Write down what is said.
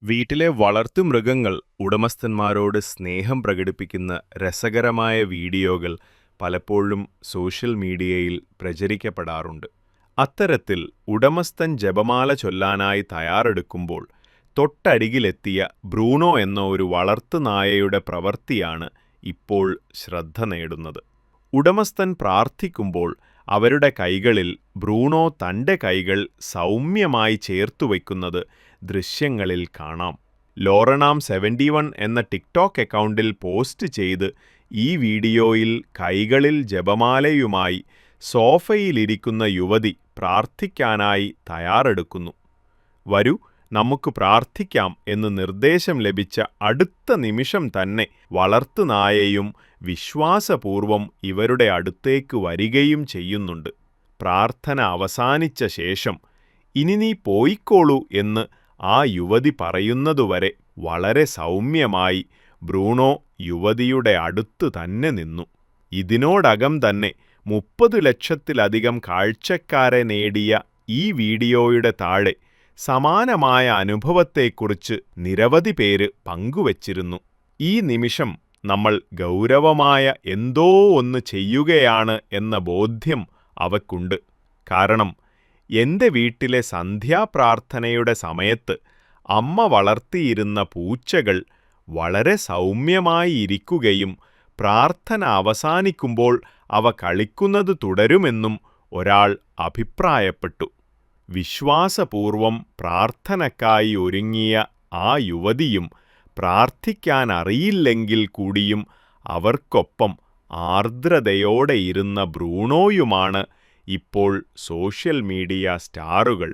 വീട്ടിലെ വളർത്തുമൃഗങ്ങൾ ഉടമസ്ഥന്മാരോട് സ്നേഹം പ്രകടിപ്പിക്കുന്ന രസകരമായ വീഡിയോകൾ പലപ്പോഴും സോഷ്യൽ മീഡിയയിൽ പ്രചരിക്കപ്പെടാറുണ്ട്. അത്തരത്തിൽ ഉടമസ്ഥൻ ജപമാല ചൊല്ലാനായി തയ്യാറെടുക്കുമ്പോൾ തൊട്ടരികിലെത്തിയ ബ്രൂണോ എന്ന ഒരു വളർത്തുനായയുടെ പ്രവൃത്തിയാണ് ഇപ്പോൾ ശ്രദ്ധ നേടുന്നത്. ഉടമസ്ഥൻ പ്രാർത്ഥിക്കുമ്പോൾ അവരുടെ കൈകളിൽ ബ്രൂണോ തന്റെ കൈകൾ സൗമ്യമായി ചേർത്തുവയ്ക്കുന്നത് ദൃശ്യങ്ങളിൽ കാണാം. ലോറനാം 71 എന്ന ടിക്ടോക്ക് അക്കൗണ്ടിൽ പോസ്റ്റ് ചെയ്ത് ഈ വീഡിയോയിൽ കൈകളിൽ ജപമാലയുമായി സോഫയിലിരിക്കുന്ന യുവതി പ്രാർത്ഥിക്കാനായി തയ്യാറെടുക്കുന്നു. വരൂ, നമുക്ക് പ്രാർത്ഥിക്കാം എന്ന് നിർദ്ദേശം ലഭിച്ച അടുത്ത നിമിഷം തന്നെ വളർത്തുനായയും വിശ്വാസപൂർവം ഇവരുടെ അടുത്തേക്ക് വരികയും ചെയ്യുന്നുണ്ട്. പ്രാർത്ഥന അവസാനിച്ച ശേഷം ഇനി നീ പോയിക്കോളൂ എന്ന് ആ യുവതി പറയുന്നതുവരെ വളരെ സൗമ്യമായി ബ്രൂണോ യുവതിയുടെ അടുത്ത് തന്നെ നിന്നു. ഇതിനോടകം തന്നെ 30 ലക്ഷത്തിലധികം കാഴ്ചക്കാരെ നേടിയ ഈ വീഡിയോയുടെ താഴെ സമാനമായ അനുഭവത്തെക്കുറിച്ച് നിരവധി പേര് പങ്കുവച്ചിരുന്നു. ഈ നിമിഷം നമ്മൾ ഗൗരവമായ എന്തോ ഒന്ന് ചെയ്യുകയാണ് എന്ന ബോധ്യം അവയ്ക്കുണ്ട്. കാരണം എന്റെ വീട്ടിലെ സന്ധ്യാപ്രാർത്ഥനയുടെ സമയത്ത് അമ്മ വളർത്തിയിരുന്ന പൂച്ചകൾ വളരെ സൗമ്യമായി ഇരിക്കുകയും പ്രാർത്ഥന അവസാനിക്കുമ്പോൾ അവ കളിക്കുന്നത് തുടരുമെന്നും ഒരാൾ അഭിപ്രായപ്പെട്ടു. വിശ്വാസപൂർവം പ്രാർത്ഥനയ്ക്കായി ഒരുങ്ങിയ ആ യുവതിയും പ്രാർത്ഥിക്കാനറിയില്ലെങ്കിൽ കൂടിയും അവർക്കൊപ്പം ആർദ്രതയോടെ ഇരുന്ന ബ്രൂണോയുമാണ് ഇപ്പോൾ സോഷ്യൽ മീഡിയ സ്റ്റാറുകൾ.